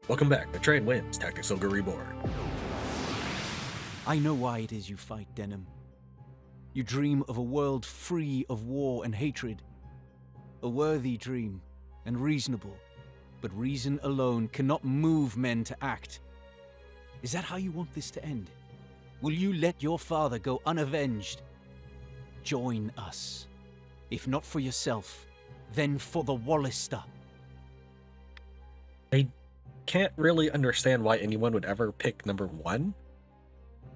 Welcome back to Tran Wins Tactics Ogre Reborn. I know why it is you fight, Denam. You dream of a world free of war and hatred. A worthy dream, and reasonable, but reason alone cannot move men to act. Is that how you want this to end? Will you let your father go unavenged? Join us. If not for yourself, then for the Wallister. I can't really understand why anyone would ever pick number 1.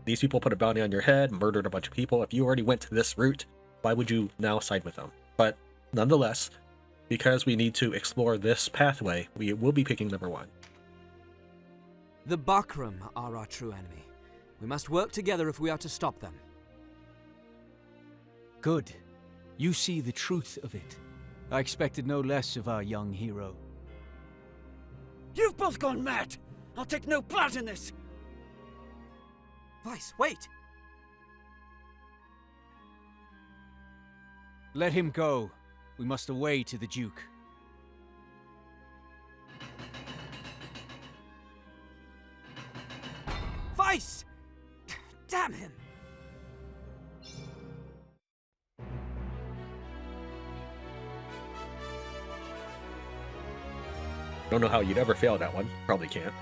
These people put a bounty on your head, murdered a bunch of people. If you already went this route, why would you now side with them? But nonetheless, because we need to explore this pathway, we will be picking number 1. The Bakram are our true enemy. We must work together if we are to stop them. Good. You see the truth of it. I expected no less of our young hero. You've both gone mad! I'll take no part in this! Vyce, wait! Let him go. We must away to the Duke. Vyce! Damn him! Don't know how you'd ever fail that one. Probably can't.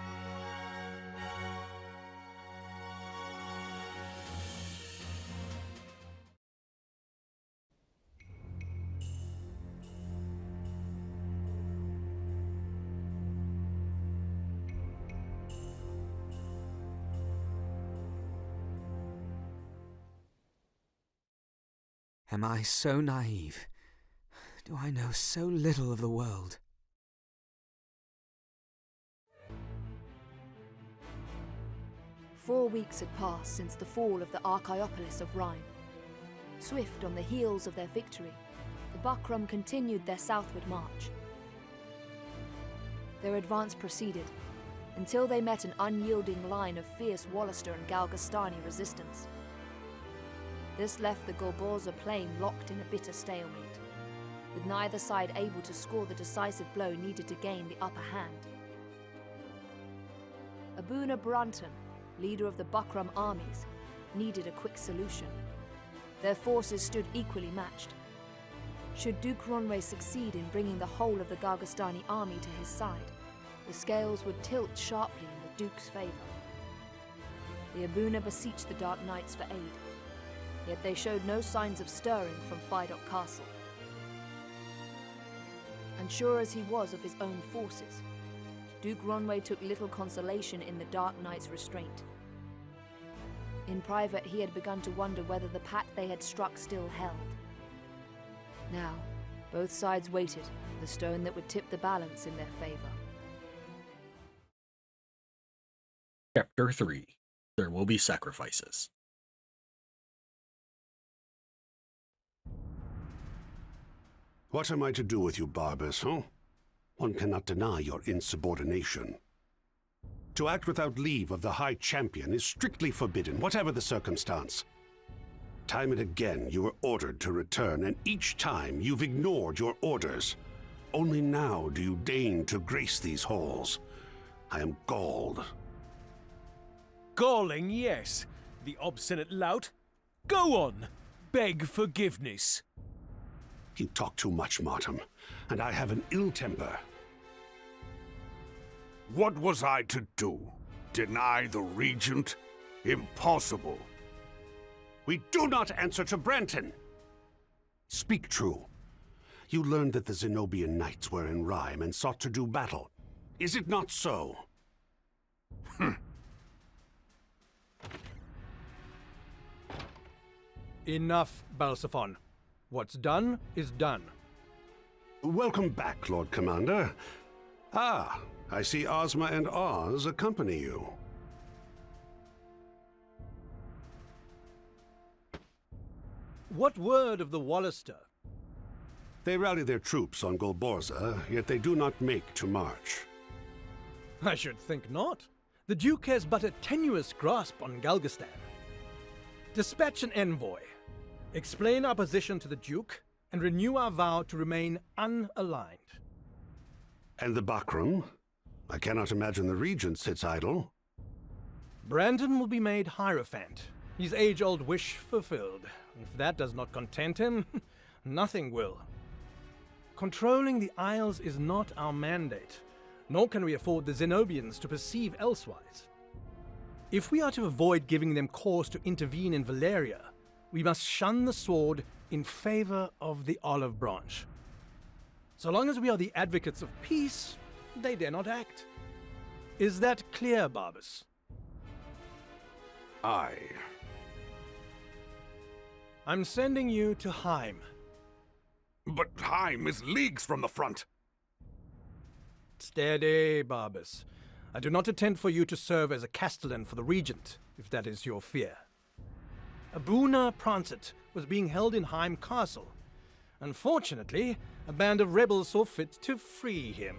Am I so naive? Do I know so little of the world? Four weeks had passed since the fall of the Archaeopolis of Rhine. Swift on the heels of their victory, the Bakram continued their southward march. Their advance proceeded, until they met an unyielding line of fierce Wallister and Galgastani resistance. This left the Golborza plain locked in a bitter stalemate, with neither side able to score the decisive blow needed to gain the upper hand. Abuna Brunton, leader of the Bakram armies, needed a quick solution. Their forces stood equally matched. Should Duke Ronray succeed in bringing the whole of the Galgastani army to his side, the scales would tilt sharply in the Duke's favor. The Abuna beseeched the Dark Knights for aid, yet they showed no signs of stirring from Fidok Castle. Unsure as he was of his own forces, Duke Ronray took little consolation in the Dark Knight's restraint. In private, he had begun to wonder whether the pact they had struck still held. Now, both sides waited for the stone that would tip the balance in their favor. Chapter 3. There will be sacrifices. What am I to do with you, Barbus, huh? One cannot deny your insubordination. To act without leave of the High Champion is strictly forbidden, whatever the circumstance. Time and again you were ordered to return, and each time you've ignored your orders. Only now do you deign to grace these halls. I am galled. Galling, yes. The obstinate lout. Go on. Beg forgiveness. You talk too much, Martin, and I have an ill temper. What was I to do? Deny the Regent? Impossible. We do not answer to Branton. Speak true. You learned that the Zenobian knights were in Rime and sought to do battle. Is it not so? Enough, Balsaphon. What's done is done. Welcome back, Lord Commander. Ah, I see Ozma and Oz accompany you. What word of the Wallister? They rally their troops on Golborza, yet they do not make to march. I should think not. The Duke has but a tenuous grasp on Galgastan. Dispatch an envoy. Explain our position to the Duke, and renew our vow to remain unaligned. And the Bakram? I cannot imagine the Regent sits idle. Brandon will be made Hierophant, his age-old wish fulfilled. If that does not content him, nothing will. Controlling the Isles is not our mandate, nor can we afford the Zenobians to perceive elsewise. If we are to avoid giving them cause to intervene in Valeria, we must shun the sword in favor of the olive branch. So long as we are the advocates of peace, they dare not act. Is that clear, Barbas? Aye. I'm sending you to Heim. But Heim is leagues from the front. Steady, Barbas. I do not intend for you to serve as a castellan for the Regent, if that is your fear. Abuna Prancet was being held in Heim Castle. Unfortunately, a band of rebels saw fit to free him.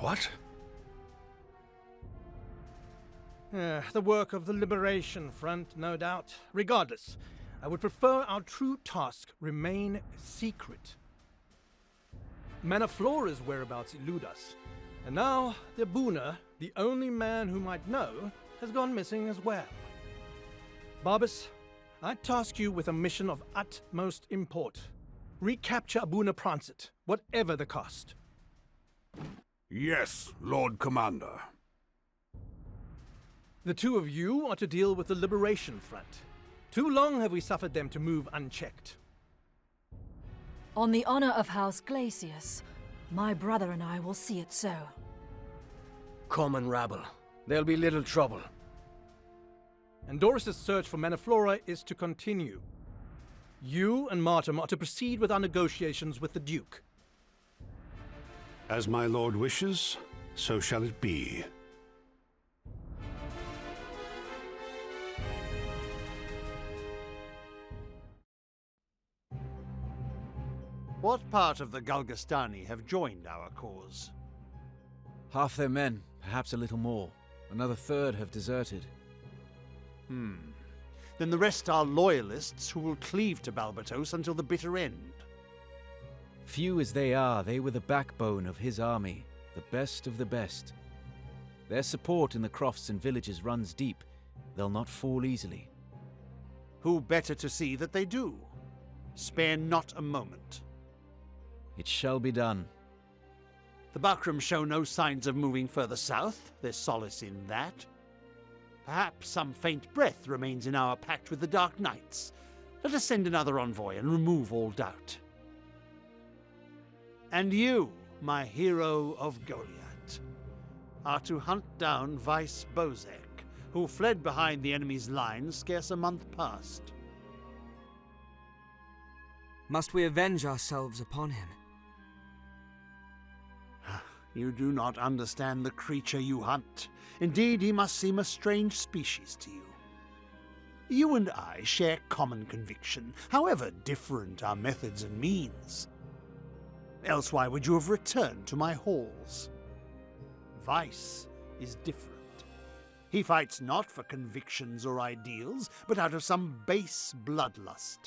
What? The work of the Liberation Front, no doubt. Regardless, I would prefer our true task remain secret. Manaflora's whereabouts elude us, and now the Abuna, the only man who might know, has gone missing as well. Barbas, I task you with a mission of utmost import. Recapture Abuna Prancet, whatever the cost. Yes, Lord Commander. The two of you are to deal with the Liberation Front. Too long have we suffered them to move unchecked. On the honor of House Glacius, my brother and I will see it so. Common rabble. There'll be little trouble. And Doris's search for Manaflora is to continue. You and Martin are to proceed with our negotiations with the Duke. As my lord wishes, so shall it be. What part of the Galgastani have joined our cause? Half their men, perhaps a little more. Another third have deserted. Then the rest are loyalists who will cleave to Balbatos until the bitter end. Few as they are, they were the backbone of his army, the best of the best. Their support in the crofts and villages runs deep. They'll not fall easily. Who better to see that they do? Spare not a moment. It shall be done. The Bakram show no signs of moving further south. There's solace in that. Perhaps some faint breath remains in our pact with the Dark Knights. Let us send another envoy and remove all doubt. And you, my hero of Goliath, are to hunt down Vyce Bozek, who fled behind the enemy's lines scarce a month past. Must we avenge ourselves upon him? You do not understand the creature you hunt. Indeed, he must seem a strange species to you. You and I share common conviction, however different our methods and means. Else why would you have returned to my halls? Vyce is different. He fights not for convictions or ideals, but out of some base bloodlust.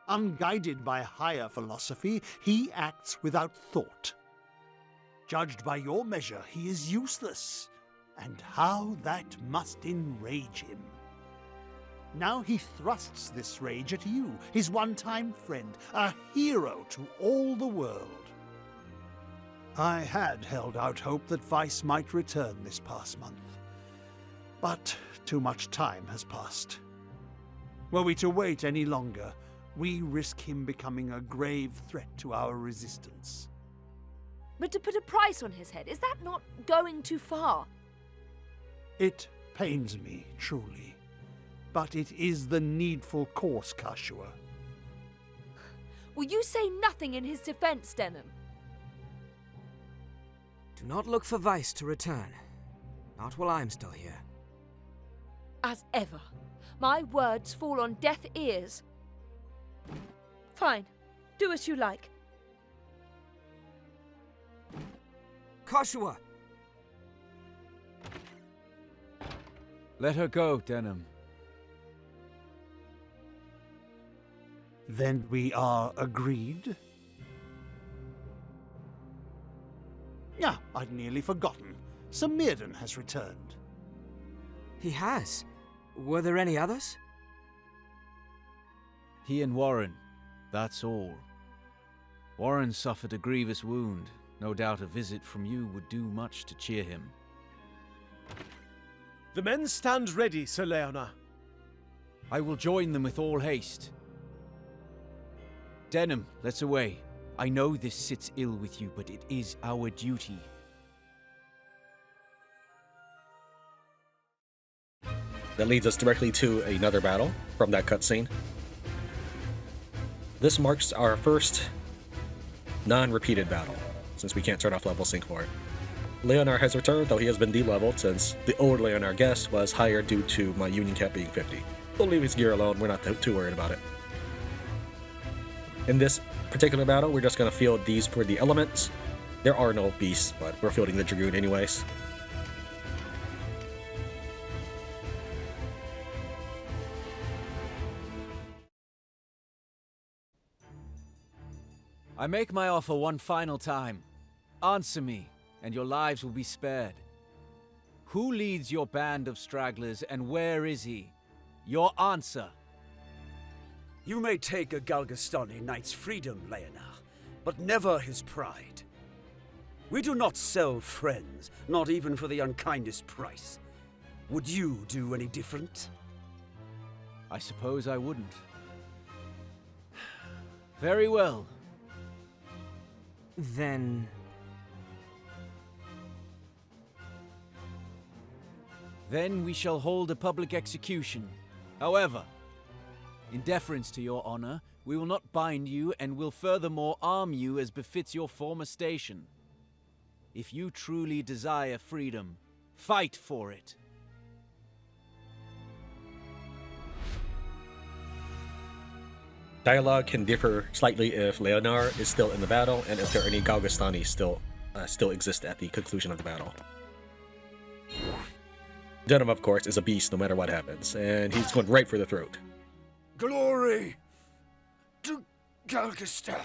Unguided by higher philosophy, he acts without thought. Judged by your measure, he is useless, and how that must enrage him. Now he thrusts this rage at you, his one-time friend, a hero to all the world. I had held out hope that Vyce might return this past month, but too much time has passed. Were we to wait any longer, we risk him becoming a grave threat to our resistance. But to put a price on his head, is that not going too far? It pains me, truly. But it is the needful course, Catiua. Will you say nothing in his defense, Denam? Do not look for Vyce to return. Not while I'm still here. As ever, my words fall on deaf ears. Fine. Do as you like. Catiua! Let her go, Denam. Then we are agreed? Yeah, I'd nearly forgotten. Sir Mirdyn has returned. He has? Were there any others? He and Warren, that's all. Warren suffered a grievous wound. No doubt a visit from you would do much to cheer him. The men stand ready, Sir Leonar. I will join them with all haste. Denam, let's away. I know this sits ill with you, but it is our duty. That leads us directly to another battle from that cutscene. This marks our first non-repeated battle, since we can't turn off level sync for it. Leonar has returned, though he has been de-leveled since the old Leonar guest was higher due to my union cap being 50. We'll leave his gear alone, we're not too worried about it. In this particular battle, we're just going to field these for the elements. There are no beasts, but we're fielding the Dragoon anyways. I make my offer one final time. Answer me, and your lives will be spared. Who leads your band of stragglers, and where is he? Your answer. You may take a Galgastani knight's freedom, Leonar, but never his pride. We do not sell friends, not even for the unkindest price. Would you do any different? I suppose I wouldn't. Very well. Then... Then we shall hold a public execution. However, in deference to your honor, we will not bind you and will furthermore arm you as befits your former station. If you truly desire freedom, fight for it. Dialogue can differ slightly if Leonar is still in the battle and if there are any Galgastani still exist at the conclusion of the battle. Denam, of course, is a beast no matter what happens, and he's going right for the throat. Glory to Galgastan.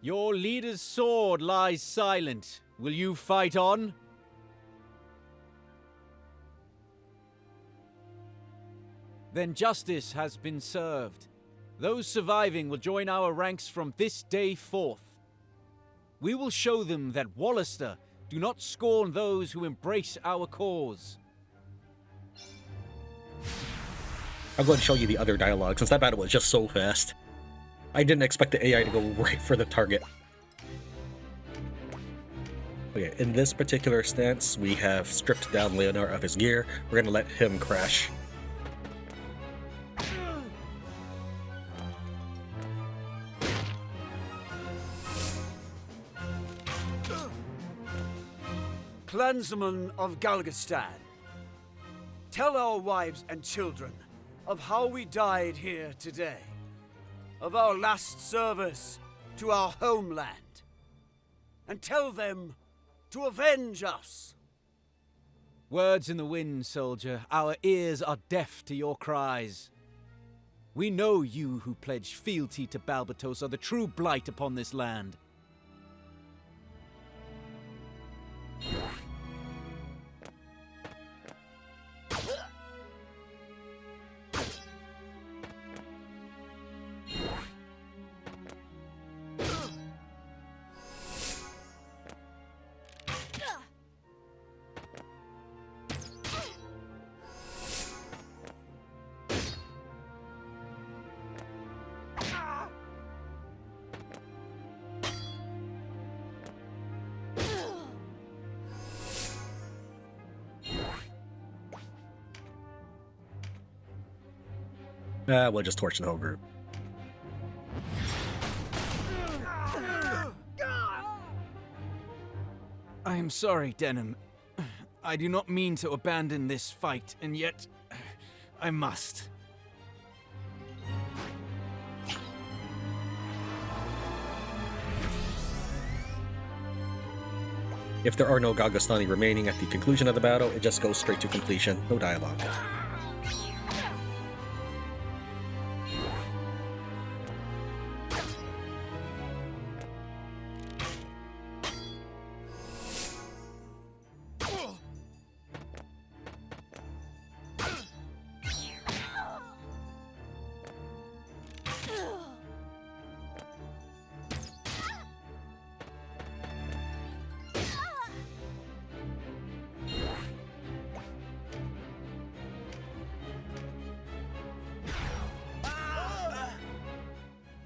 Your leader's sword lies silent. Will you fight on? Then justice has been served. Those surviving will join our ranks from this day forth. We will show them that Wallister do not scorn those who embrace our cause. I'm going to show you the other dialogue, since that battle was just so fast. I didn't expect the AI to go right for the target. Okay, in this particular stance, we have stripped down Leonar of his gear. We're going to let him crash. Clansmen of Galgastan, tell our wives and children of how we died here today, of our last service to our homeland, and tell them to avenge us. Words in the wind, soldier. Our ears are deaf to your cries. We know you who pledge fealty to Balbatos are the true blight upon this land. We'll just torch the whole group. I am sorry, Denam. I do not mean to abandon this fight, and yet I must. If there are no Galgastani remaining at the conclusion of the battle, it just goes straight to completion, no dialogue.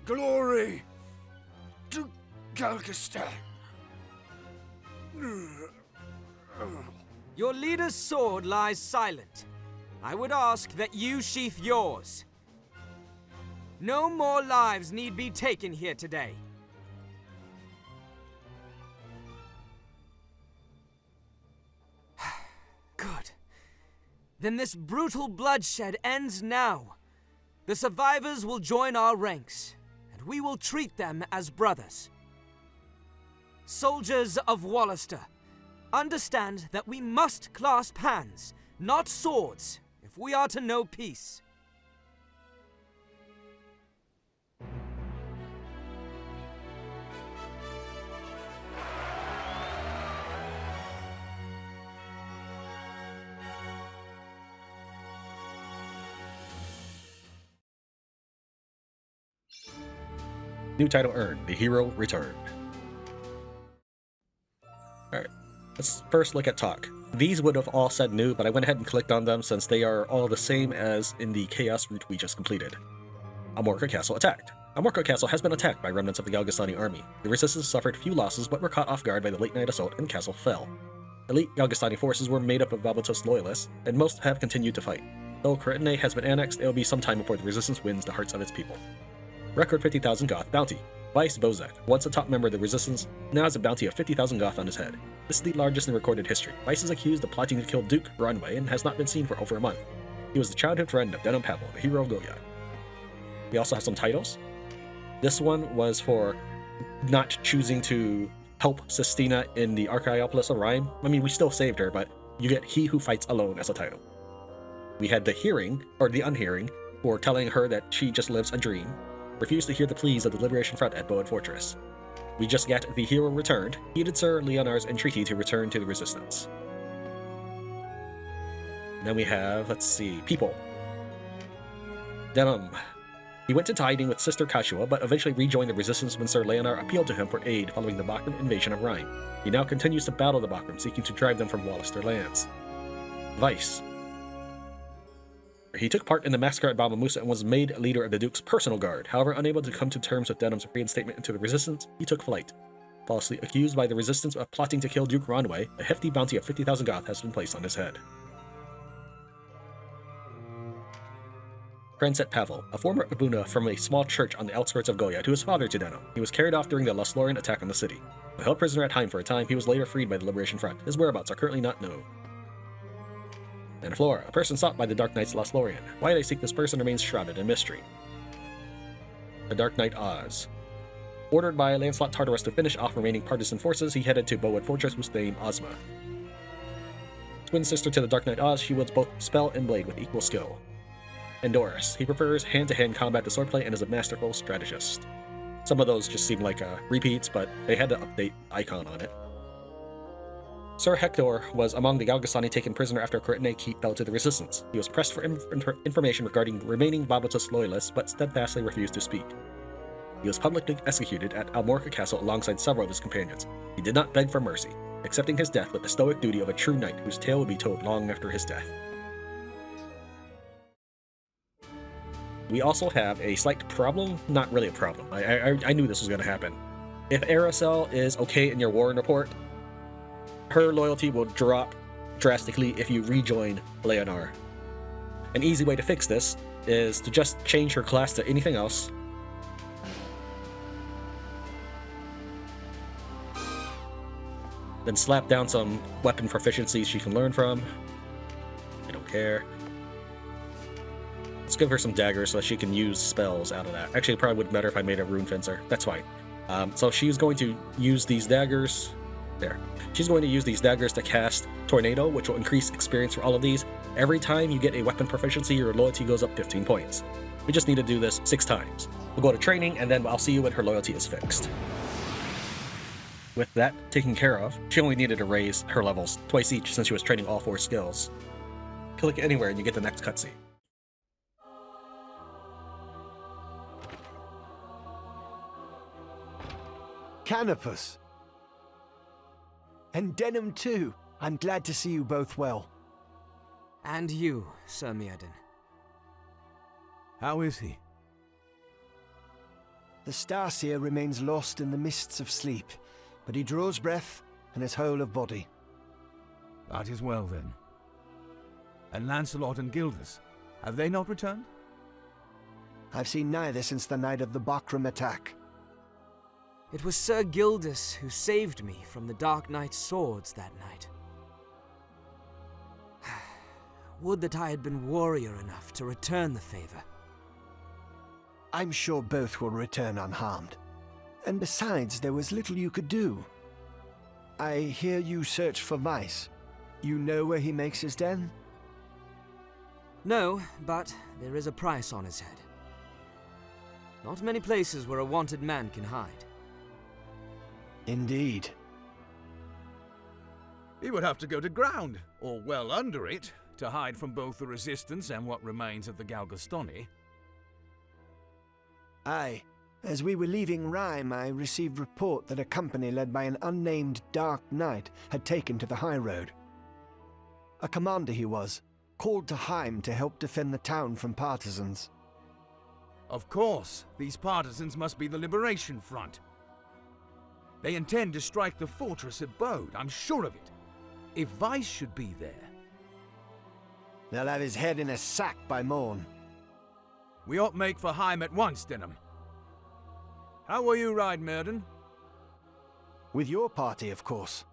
Glory to Galgastan. Your leader's sword lies silent. I would ask that you sheath yours. No more lives need be taken here today. Good. Then this brutal bloodshed ends now. The survivors will join our ranks, and we will treat them as brothers. Soldiers of Wallister, understand that we must clasp hands, not swords, if we are to know peace. New title earned. The hero returned. Alright, let's first look at talk. These would have all said new, but I went ahead and clicked on them since they are all the same as in the Chaos route we just completed. Almorica Castle attacked. Almorica Castle has been attacked by remnants of the Galgastani army. The resistance suffered few losses but were caught off guard by the late-night assault and the castle fell. Elite Galgastani forces were made up of Balbatos loyalists, and most have continued to fight. Though Cretine has been annexed, it will be some time before the resistance wins the hearts of its people. Record 50,000 Goth bounty. Vyce Bozek, once a top member of the resistance, now has a bounty of 50,000 Goth on his head. This is the largest in recorded history. Vyce is accused of plotting to kill Duke Runway and has not been seen for over a month. He was the childhood friend of Denam, the hero of Goya. We also have some titles. This one was for not choosing to help Sistina in the Archaeopolis of Rhyme. I mean, we still saved her, but you get He Who Fights Alone as a title. We had the hearing, or the unhearing, for telling her that she just lives a dream. Refused to hear the pleas of the Liberation Front at Boed Fortress. We just got the hero returned, heeded Sir Leonar's entreaty to return to the resistance. And then we have, let's see, people. Denam. He went into hiding with Sister Catiua, but eventually rejoined the resistance when Sir Leonar appealed to him for aid following the Bakram invasion of Rhyme. He now continues to battle the Bakram, seeking to drive them from Wallister lands. Vyce. He took part in the massacre at Baba Musa and was made leader of the Duke's personal guard. However, unable to come to terms with Denham's reinstatement into the resistance, he took flight. Falsely accused by the resistance of plotting to kill Duke Ronway, a hefty bounty of 50,000 Goth has been placed on his head. Pranset Pavel, a former Abuna from a small church on the outskirts of Goya, who was father to Denam. He was carried off during the Loslorien attack on the city. While held prisoner at Heim for a time, he was later freed by the Liberation Front. His whereabouts are currently not known. And Flora, a person sought by the Dark Knights Loslorien. Why they seek this person remains shrouded in mystery. The Dark Knight Oz. Ordered by Lancelot Tartarus to finish off remaining partisan forces, he headed to Boed Fortress with the name Ozma. Twin sister to the Dark Knight Oz, she wields both spell and blade with equal skill. And Doris. He prefers hand-to-hand combat to swordplay and is a masterful strategist. Some of those just seem like repeats, but they had to update icon on it. Sir Hector was among the Galgastani taken prisoner after Cretine Keep fell to the resistance. He was pressed for information regarding remaining Balbatos loyalists, but steadfastly refused to speak. He was publicly executed at Almorica Castle alongside several of his companions. He did not beg for mercy, accepting his death with the stoic duty of a true knight whose tale would be told long after his death. We also have a slight problem. Not really a problem. I knew this was going to happen. If Aracel is okay in your warring report, her loyalty will drop drastically if you rejoin Leonar. An easy way to fix this is to just change her class to anything else. Then slap down some weapon proficiencies she can learn from. I don't care. Let's give her some daggers so that she can use spells out of that. Actually, it probably would be better if I made a rune fencer. That's fine. So she's going to use these daggers. There. She's going to use these daggers to cast Tornado, which will increase experience for all of these. Every time you get a weapon proficiency, your loyalty goes up 15 points. We just need to do this 6 times. We'll go to training, and then I'll see you when her loyalty is fixed. With that taken care of, she only needed to raise her levels twice each since she was training all 4 skills. Click anywhere and you get the next cutscene. Canopus. And Denam too. I'm glad to see you both well. And you, Sir Mirdyn. How is he? The Starseer remains lost in the mists of sleep, but he draws breath and is whole of body. That is well, then. And Lancelot and Gildas, have they not returned? I've seen neither since the night of the Bakram attack. It was Sir Gildas who saved me from the Dark Knight's swords that night. Would that I had been warrior enough to return the favor. I'm sure both will return unharmed. And besides, there was little you could do. I hear you search for Vyce. You know where he makes his den? No, but there is a price on his head. Not many places where a wanted man can hide. Indeed. He would have to go to ground, or well under it, to hide from both the Resistance and what remains of the Galgastoni. Aye. As we were leaving Rhyme, I received report that a company led by an unnamed Dark Knight had taken to the high road. A commander he was, called to Heim to help defend the town from partisans. Of course, these partisans must be the Liberation Front. They intend to strike the fortress at Boed, I'm sure of it. If Vyce should be there... They'll have his head in a sack by morn. We ought make for Heim at once, Denam. How will you ride, Mirdyn? With your party, of course.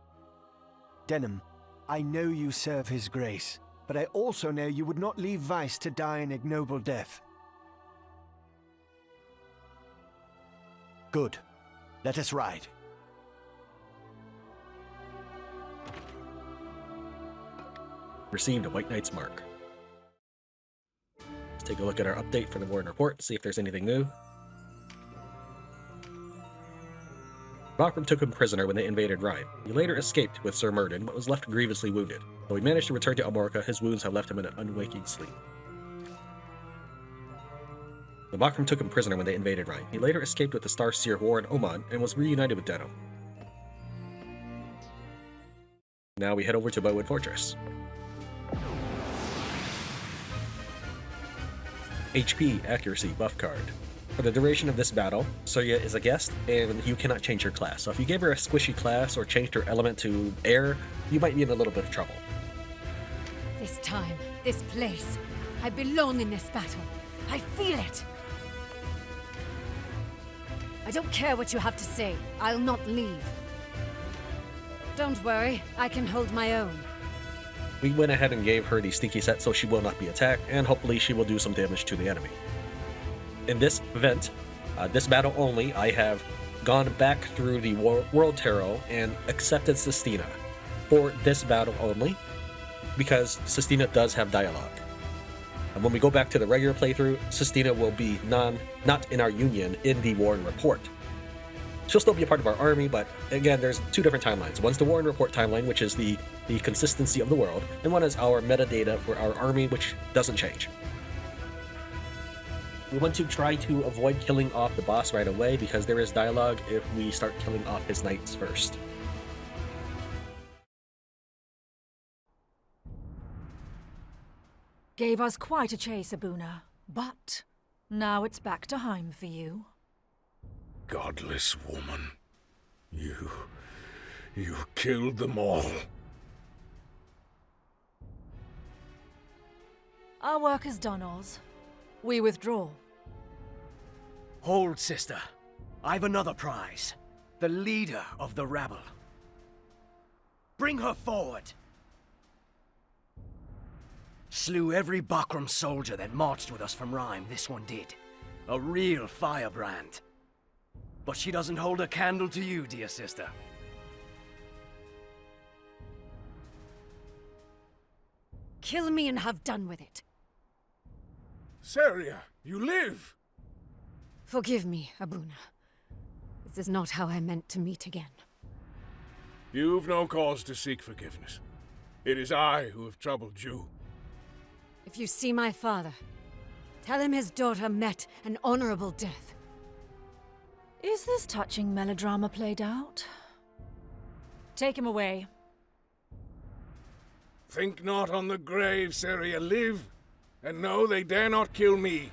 Denam, I know you serve his grace, but I also know you would not leave Vyce to die an ignoble death. Good. Let us ride. Received a White Knight's mark. Let's take a look at our update for the Warren Report, see if there's anything new. Bakram took him prisoner when they invaded Rhyme. He later escaped with Sir Mirdyn, but was left grievously wounded. Though he managed to return to Almorica, his wounds have left him in an unwaking sleep. The Bakram took him prisoner when they invaded Rhyme. He later escaped with the Starseer War in Oman and was reunited with Denam. Now we head over to Boed Fortress. HP Accuracy buff card. For the duration of this battle, Surya is a guest, and you cannot change her class. So if you gave her a squishy class or changed her element to air, you might be in a little bit of trouble. This time, this place. I belong in this battle. I feel it. I don't care what you have to say. I'll not leave. Don't worry, I can hold my own. We went ahead and gave her the sneaky set so she will not be attacked, and hopefully she will do some damage to the enemy. In this event, this battle only, I have gone back through the World Tarot and accepted Sistina for this battle only, because Sistina does have dialogue. And when we go back to the regular playthrough, Sistina will be not in our union in the Warren Report. She'll still be a part of our army, but again, there's two different timelines. One's the Warren Report timeline, which is the consistency of the world, and one is our metadata for our army, which doesn't change. We want to try to avoid killing off the boss right away, because there is dialogue if we start killing off his knights first. Gave us quite a chase, Abuna, but now it's back to Heim for you. Godless woman. You killed them all. Our work is done, Oz. We withdraw. Hold, sister. I've another prize. The leader of the rabble. Bring her forward. Slew every Bakram soldier that marched with us from Rhyme, this one did. A real firebrand. But she doesn't hold a candle to you, dear sister. Kill me and have done with it. Saria, you live! Forgive me, Abuna. This is not how I meant to meet again. You've no cause to seek forgiveness. It is I who have troubled you. If you see my father, tell him his daughter met an honorable death. Is this touching melodrama played out? Take him away. Think not on the grave, Saria, live, and know they dare not kill me.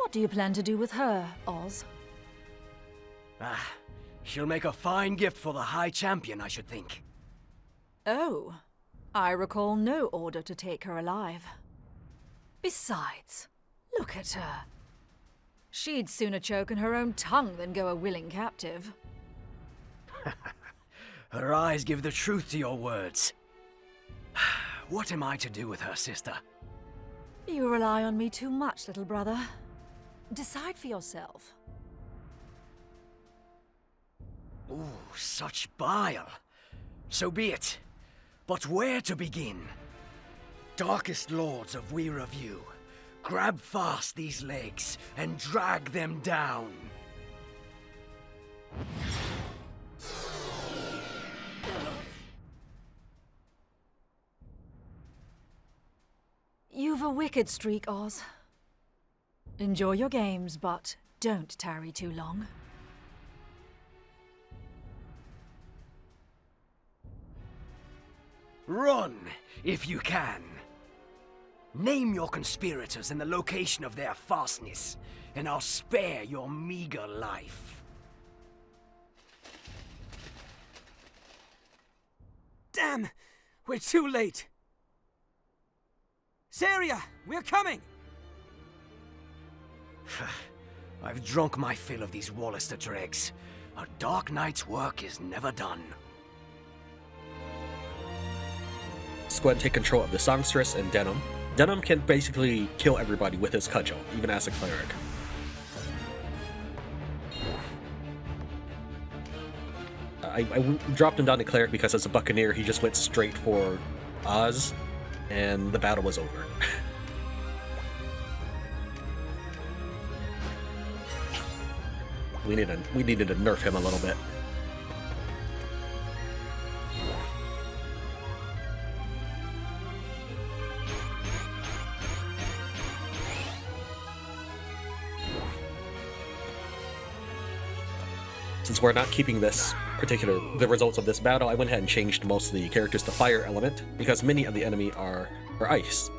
What do you plan to do with her, Oz? Ah, she'll make a fine gift for the High Champion, I should think. Oh, I recall no order to take her alive. Besides, look at her. She'd sooner choke on her own tongue than go a willing captive. Her eyes give the truth to your words. What am I to do with her, sister? You rely on me too much, little brother. Decide for yourself. Ooh, such bile. So be it. But where to begin? Darkest lords of We Review, grab fast these legs and drag them down. You've a wicked streak, Oz. Enjoy your games, but don't tarry too long. Run, if you can. Name your conspirators and the location of their fastness, and I'll spare your meager life. Damn! We're too late! Saria, we're coming! I've drunk my fill of these Wallister dregs. A Dark Knight's work is never done. Let's go ahead and take control of the Songstress and Denam. Denam can basically kill everybody with his cudgel, even as a cleric. I dropped him down to cleric because as a buccaneer, he just went straight for Oz, and the battle was over. We needed to nerf him a little bit. Since we're not keeping the results of this battle, I went ahead and changed most of the characters to fire element, because many of the enemy are ice.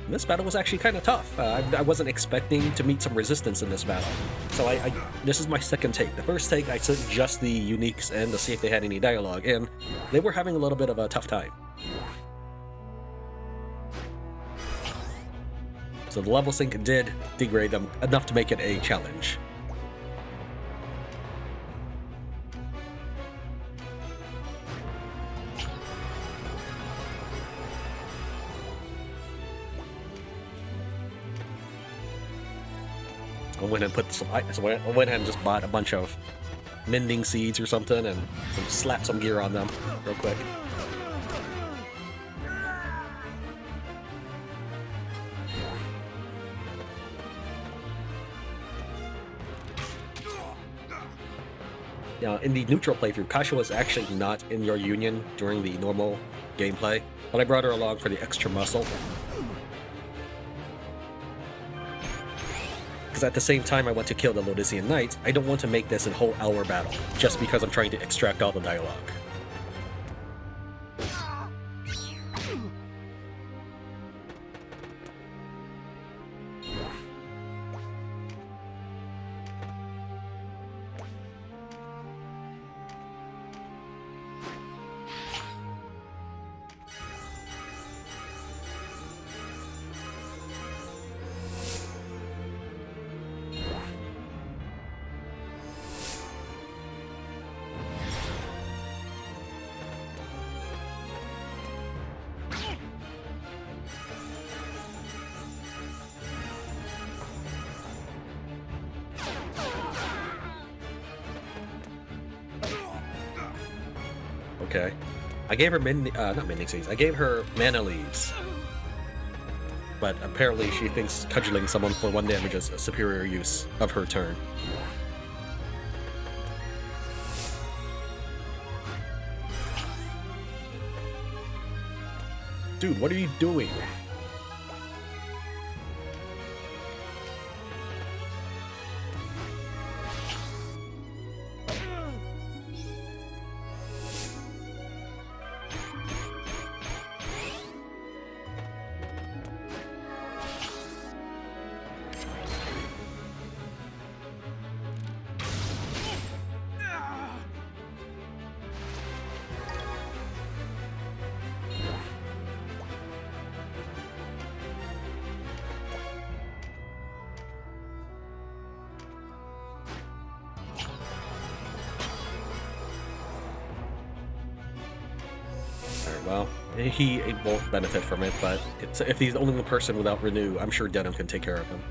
This battle was actually kind of tough. I wasn't expecting to meet some resistance in this battle. So this is my second take. The first take, I took just the uniques and to see if they had any dialogue, and they were having a little bit of a tough time. So the level sync did degrade them enough to make it a challenge. I went ahead and just bought a bunch of mending seeds or something and slapped some gear on them real quick. Now, in the neutral playthrough, Kasha was actually not in your union during the normal gameplay, but I brought her along for the extra muscle. Because at the same time I want to kill the Lodisian Knight, I don't want to make this a whole hour battle, just because I'm trying to extract all the dialogue. Okay. I gave her not mending seeds. I gave her mana leaves. But apparently she thinks cudgeling someone for 1 damage is a superior use of her turn. Dude, what are you doing? Alright, well, he won't benefit from it, but if he's the only person without Renew, I'm sure Denam can take care of him.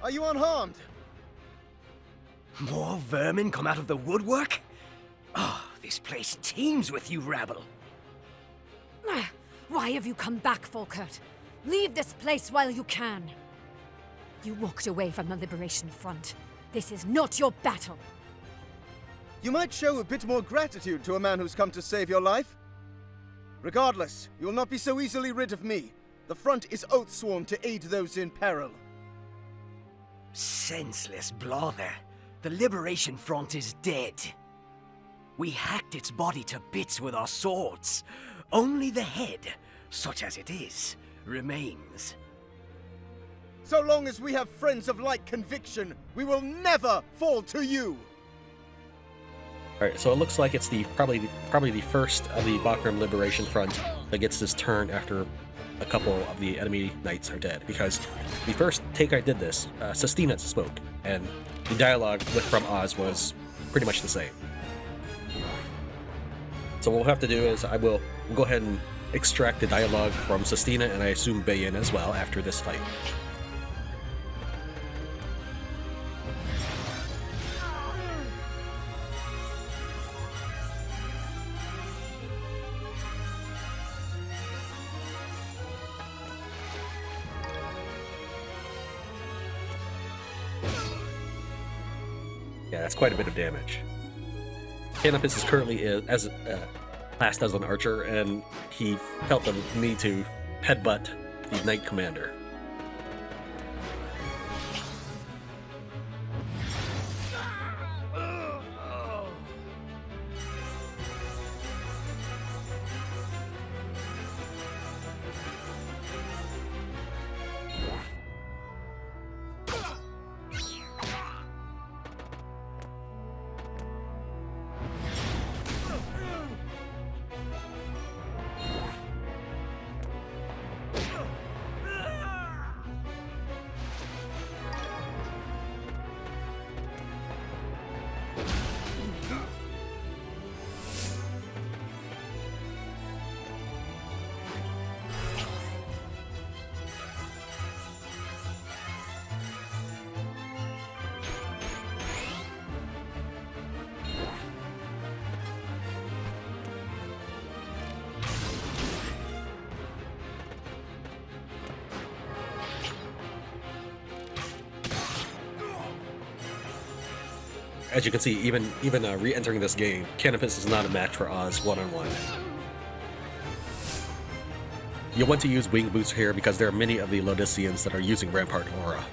Are you unharmed? More vermin come out of the woodwork? Oh, this place teems with you, rabble. Why have you come back, Falkert? Leave this place while you can. You walked away from the Liberation Front. This is not your battle. You might show a bit more gratitude to a man who's come to save your life. Regardless, you will not be so easily rid of me. The Front is oath-sworn to aid those in peril. Senseless blather. The Liberation Front is dead. We hacked its body to bits with our swords. Only the head, such as it is, remains. So long as we have friends of like conviction, we will never fall to you! Alright, so it looks like it's probably the first of the Bakram Liberation Front that gets this turn after a couple of the enemy knights are dead, because the first take I did this, Sestina spoke, and the dialogue from Oz was pretty much the same. So what we'll have to do is we'll go ahead and extract the dialogue from Sestina, and I assume Bayan as well after this fight. Yeah, that's quite a bit of damage. Canopus is currently classed as an archer, and he felt the need to headbutt the Knight Commander. As you can see, even re-entering this game, Canopus is not a match for Oz one-on-one. You'll want to use Wing Boots here because there are many of the Lodicians that are using Rampart Aura.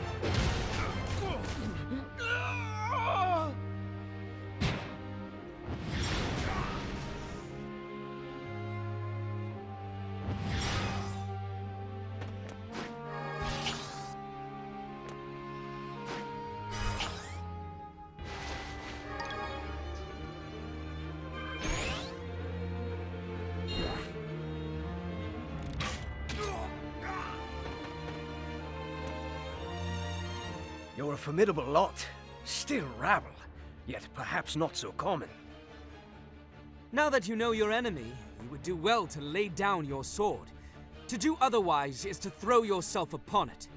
You're a formidable lot. Still rabble, yet perhaps not so common. Now that you know your enemy, you would do well to lay down your sword. To do otherwise is to throw yourself upon it.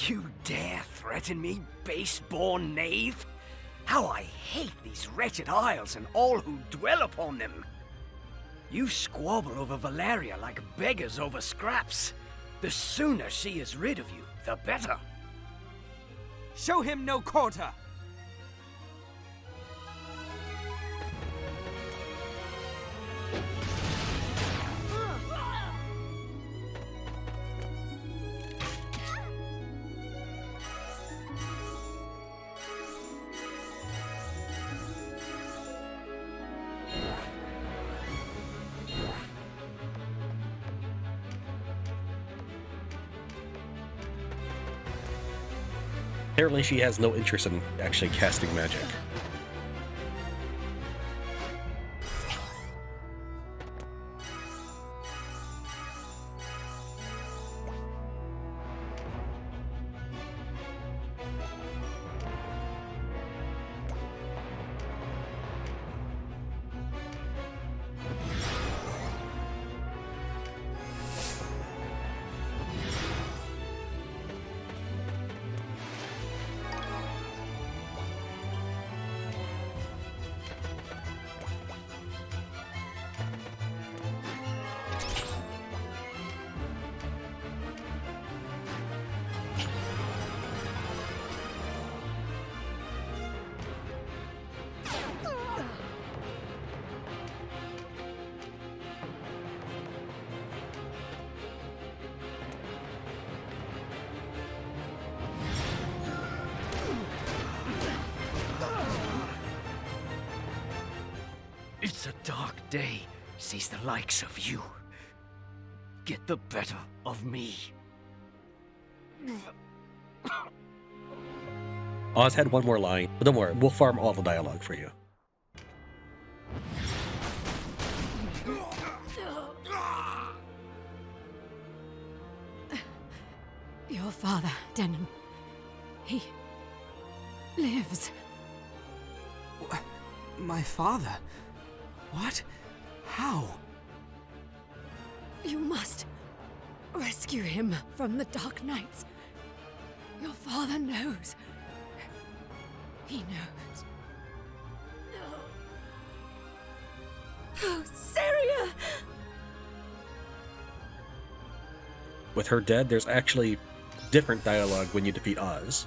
You dare threaten me, base-born knave? How I hate these wretched isles and all who dwell upon them. You squabble over Valeria like beggars over scraps. The sooner she is rid of you, the better. Show him no quarter! Apparently she has no interest in actually casting magic. It's a dark day sees the likes of you get the better of me. Oz had one more line, but don't worry, we'll farm all the dialogue for you. Your father, Denam. He lives. My father? What? How? You must rescue him from the Dark Knights. Your father knows. He knows. Oh, Syria! With her dead, there's actually different dialogue when you defeat Oz.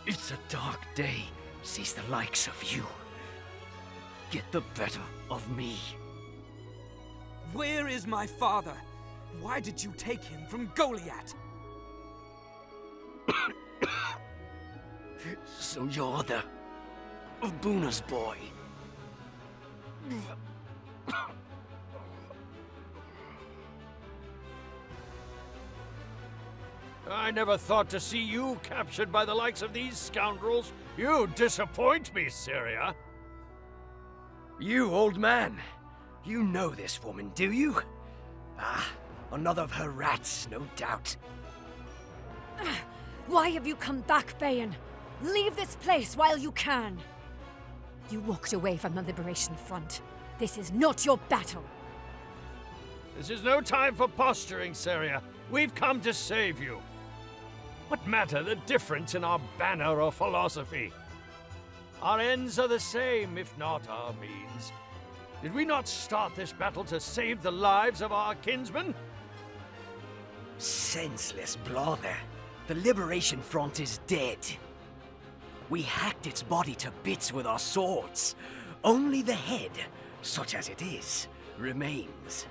It's a dark day sees the likes of you get the better of me. Where is my father? Why did you take him from Goliath? So you're the Buna's boy. I never thought to see you captured by the likes of these scoundrels. You disappoint me, Syria. You, old man. You know this woman, do you? Ah, another of her rats, no doubt. Why have you come back, Bayan? Leave this place while you can. You walked away from the Liberation Front. This is not your battle. This is no time for posturing, Syria. We've come to save you. What matter the difference in our banner or philosophy? Our ends are the same, if not our means. Did we not start this battle to save the lives of our kinsmen? Senseless blather. The Liberation Front is dead. We hacked its body to bits with our swords. Only the head, such as it is, remains.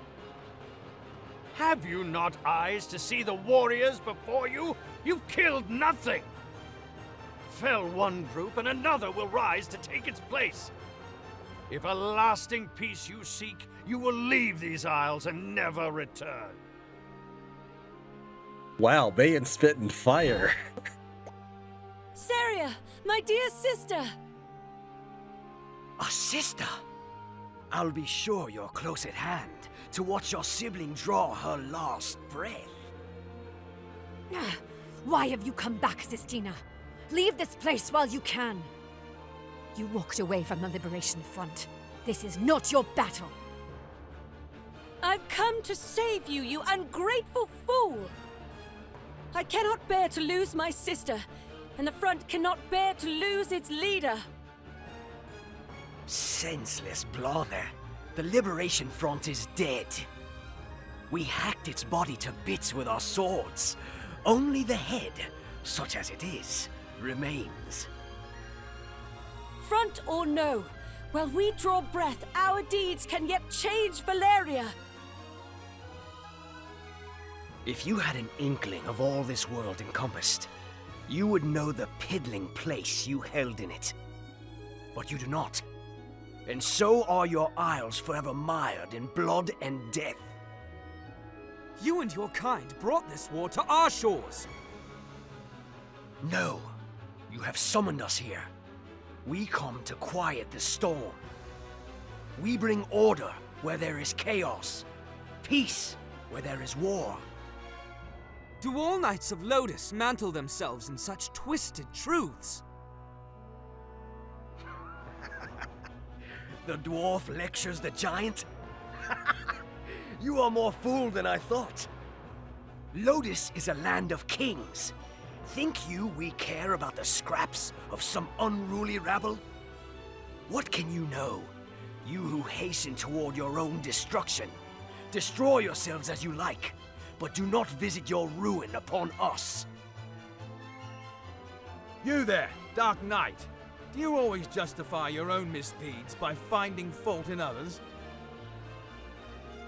Have you not eyes to see the warriors before you? You've killed nothing! Fell one group and another will rise to take its place. If a lasting peace you seek, you will leave these isles and never return. Wow, Bayan spit and fire. Syria, my dear sister! A sister? I'll be sure you're close at hand to watch your sibling draw her last breath. Why have you come back, Sistina? Leave this place while you can. You walked away from the Liberation Front. This is not your battle. I've come to save you, you ungrateful fool! I cannot bear to lose my sister, and the Front cannot bear to lose its leader. Senseless blather. The Liberation Front is dead. We hacked its body to bits with our swords. Only the head, such as it is, remains. Front or no, while we draw breath, our deeds can yet change Valeria. If you had an inkling of all this world encompassed, you would know the piddling place you held in it. But you do not. And so are your isles forever mired in blood and death. You and your kind brought this war to our shores. No. You have summoned us here. We come to quiet the storm. We bring order where there is chaos. Peace where there is war. Do all Knights of Lodis mantle themselves in such twisted truths? The dwarf lectures the giant? You are more fool than I thought. Lodis is a land of kings. Think you we care about the scraps of some unruly rabble? What can you know? You who hasten toward your own destruction. Destroy yourselves as you like, but do not visit your ruin upon us. You there, Dark Knight. Do you always justify your own misdeeds by finding fault in others?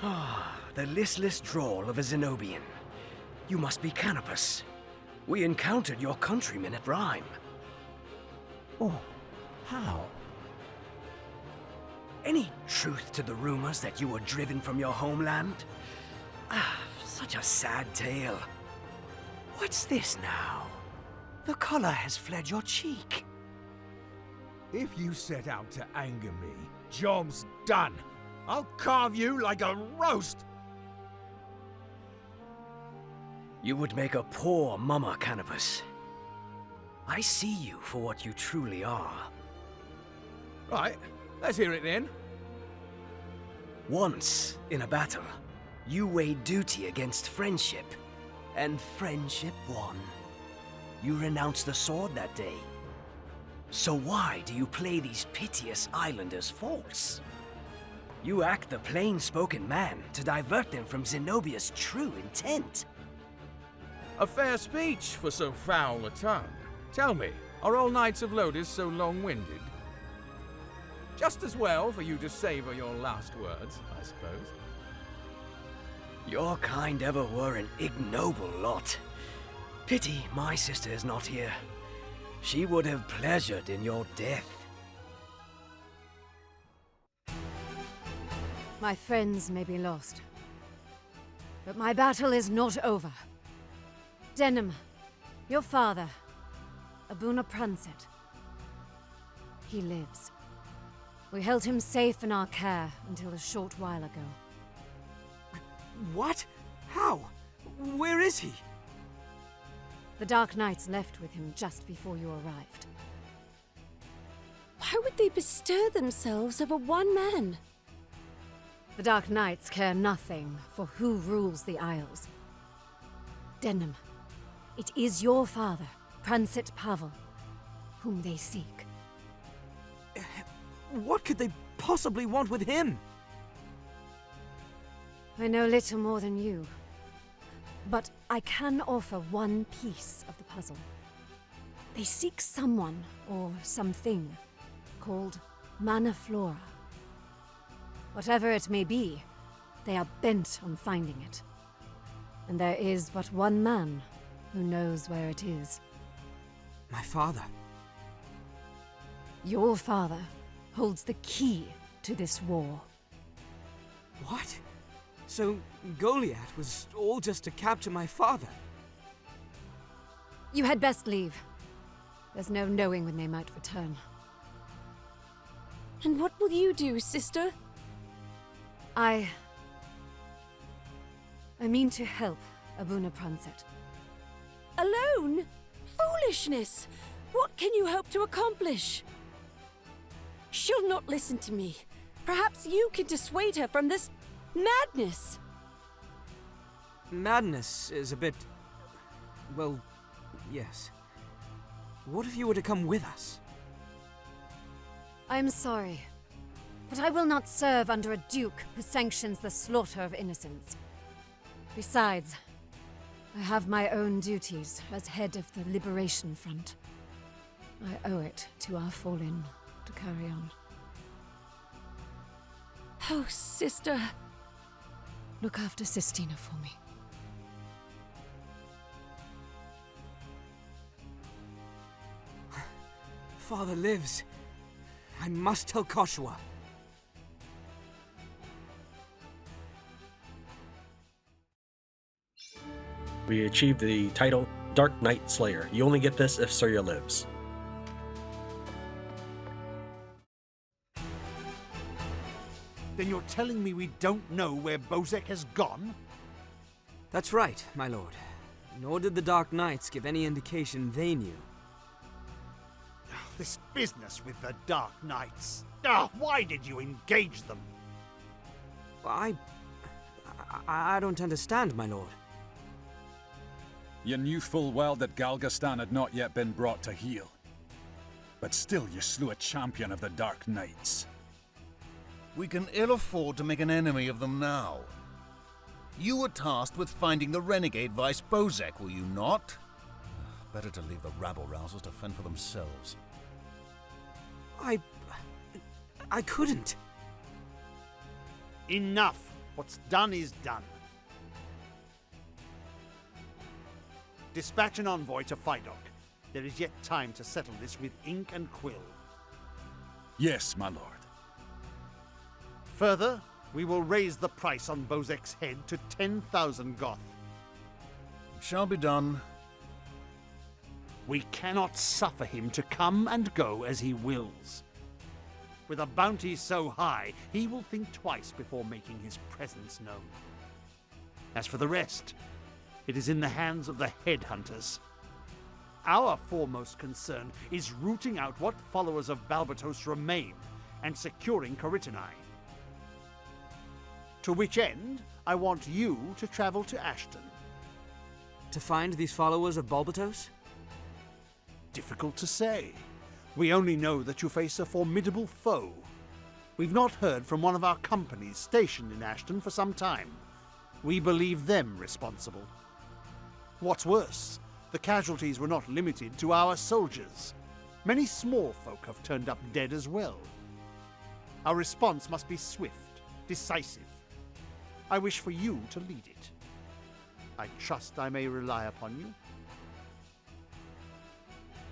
Ah, the listless drawl of a Zenobian. You must be Canopus. We encountered your countrymen at Rhyme. Oh, how? Any truth to the rumors that you were driven from your homeland? Ah, such a sad tale. What's this now? The color has fled your cheek. If you set out to anger me, job's done. I'll carve you like a roast. You would make a poor Mama Canopus. I see you for what you truly are. Right, let's hear it then. Once, in a battle, you weighed duty against friendship, and friendship won. You renounced the sword that day. So why do you play these piteous islanders false? You act the plain-spoken man to divert them from Zenobia's true intent. A fair speech for so foul a tongue. Tell me, are all Knights of Lodis so long-winded? Just as well for you to savor your last words, I suppose. Your kind ever were an ignoble lot. Pity my sister is not here. She would have pleasured in your death. My friends may be lost, but my battle is not over. Denam, your father, Abuna Pranset. He lives. We held him safe in our care until a short while ago. What? How? Where is he? The Dark Knights left with him just before you arrived. Why would they bestir themselves over one man? The Dark Knights care nothing for who rules the Isles. Denam, it is your father, Pranset Pavel, whom they seek. What could they possibly want with him? I know little more than you, but I can offer one piece of the puzzle. They seek someone, or something, called Mana Flora. Whatever it may be, they are bent on finding it. And there is but one man who knows where it is. My father. Your father holds the key to this war. What? So Goliath was all just to capture my father? You had best leave. There's no knowing when they might return. And what will you do, sister? I mean to help Abuna Pranset. Alone? Foolishness! What can you hope to accomplish? She'll not listen to me. Perhaps you can dissuade her from this madness. Madness is a bit... well, yes. What if you were to come with us? I'm sorry, but I will not serve under a duke who sanctions the slaughter of innocents. Besides, I have my own duties as head of the Liberation Front. I owe it to our fallen to carry on. Oh, sister. Look after Sistina for me. Father lives. I must tell Catiua. We achieved the title Dark Knight Slayer. You only get this if Surya lives. Then you're telling me we don't know where Bozek has gone? That's right, my lord. Nor did the Dark Knights give any indication they knew. This business with the Dark Knights. Why did you engage them? I don't understand, my lord. You knew full well that Galgastan had not yet been brought to heel. But still you slew a champion of the Dark Knights. We can ill afford to make an enemy of them now. You were tasked with finding the renegade Vyce Bozek, were you not? Better to leave the rabble-rousers to fend for themselves. I couldn't. Enough! What's done is done. Dispatch an envoy to Fidok. There is yet time to settle this with ink and quill. Yes, my lord. Further, we will raise the price on Bozek's head to 10,000 goth. It shall be done. We cannot suffer him to come and go as he wills. With a bounty so high, he will think twice before making his presence known. As for the rest, it is in the hands of the headhunters. Our foremost concern is rooting out what followers of Balbatos remain and securing Caritanai. To which end, I want you to travel to Ashton. To find these followers of Balbatos? Difficult to say. We only know that you face a formidable foe. We've not heard from one of our companies stationed in Ashton for some time. We believe them responsible. What's worse, the casualties were not limited to our soldiers. Many small folk have turned up dead as well. Our response must be swift, decisive. I wish for you to lead it. I trust I may rely upon you.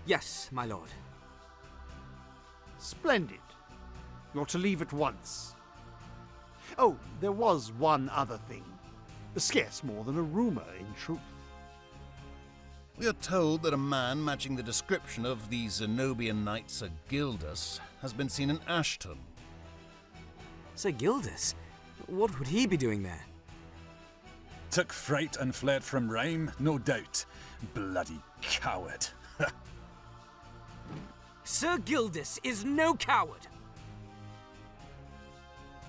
Yes, my lord. Splendid. You're to leave at once. Oh, there was one other thing. Scarce more than a rumor, in truth. We are told that a man matching the description of the Zenobian knight Sir Gildas has been seen in Ashton. Sir Gildas? What would he be doing there? Took fright and fled from Rhyme, no doubt. Bloody coward. Sir Gildas is no coward!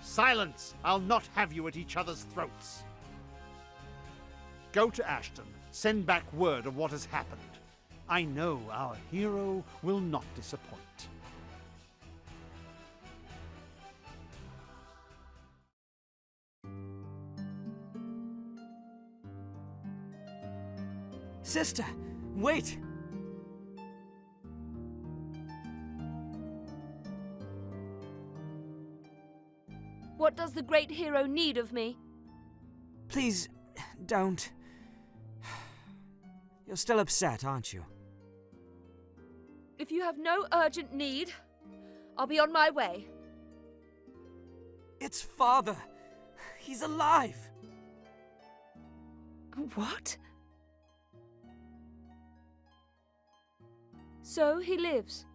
Silence! I'll not have you at each other's throats. Go to Ashton. Send back word of what has happened. I know our hero will not disappoint. Sister, wait! What does the great hero need of me? Please, don't. You're still upset, aren't you? If you have no urgent need, I'll be on my way. It's father. He's alive. What? So he lives.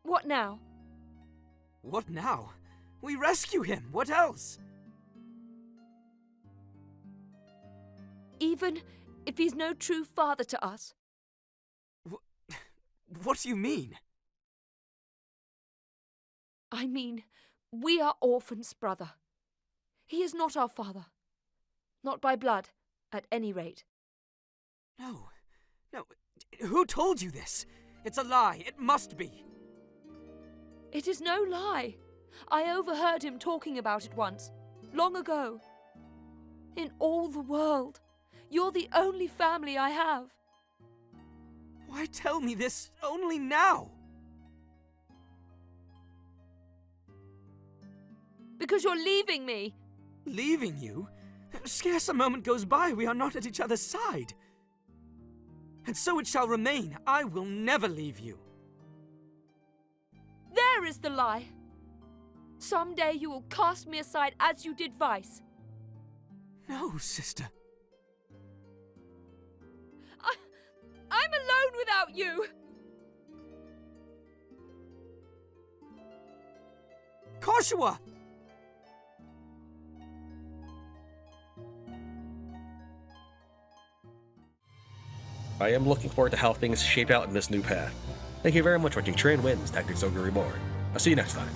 What now? What now? We rescue him. What else? Even if he's no true father to us. What do you mean? I mean, we are orphans, brother. He is not our father. Not by blood, at any rate. No. Who told you this? It's a lie. It must be. It is no lie. I overheard him talking about it once, long ago. In all the world, you're the only family I have. Why tell me this only now? Because you're leaving me. Leaving you? Scarce a moment goes by we are not at each other's side. And so it shall remain. I will never leave you. There is the lie. Someday you will cast me aside as you did Vyce. No, sister. without you! Catiua! I am looking forward to how things shape out in this new path. Thank you very much for watching Tran Wins Tactics Ogre Reborn. I'll see you next time.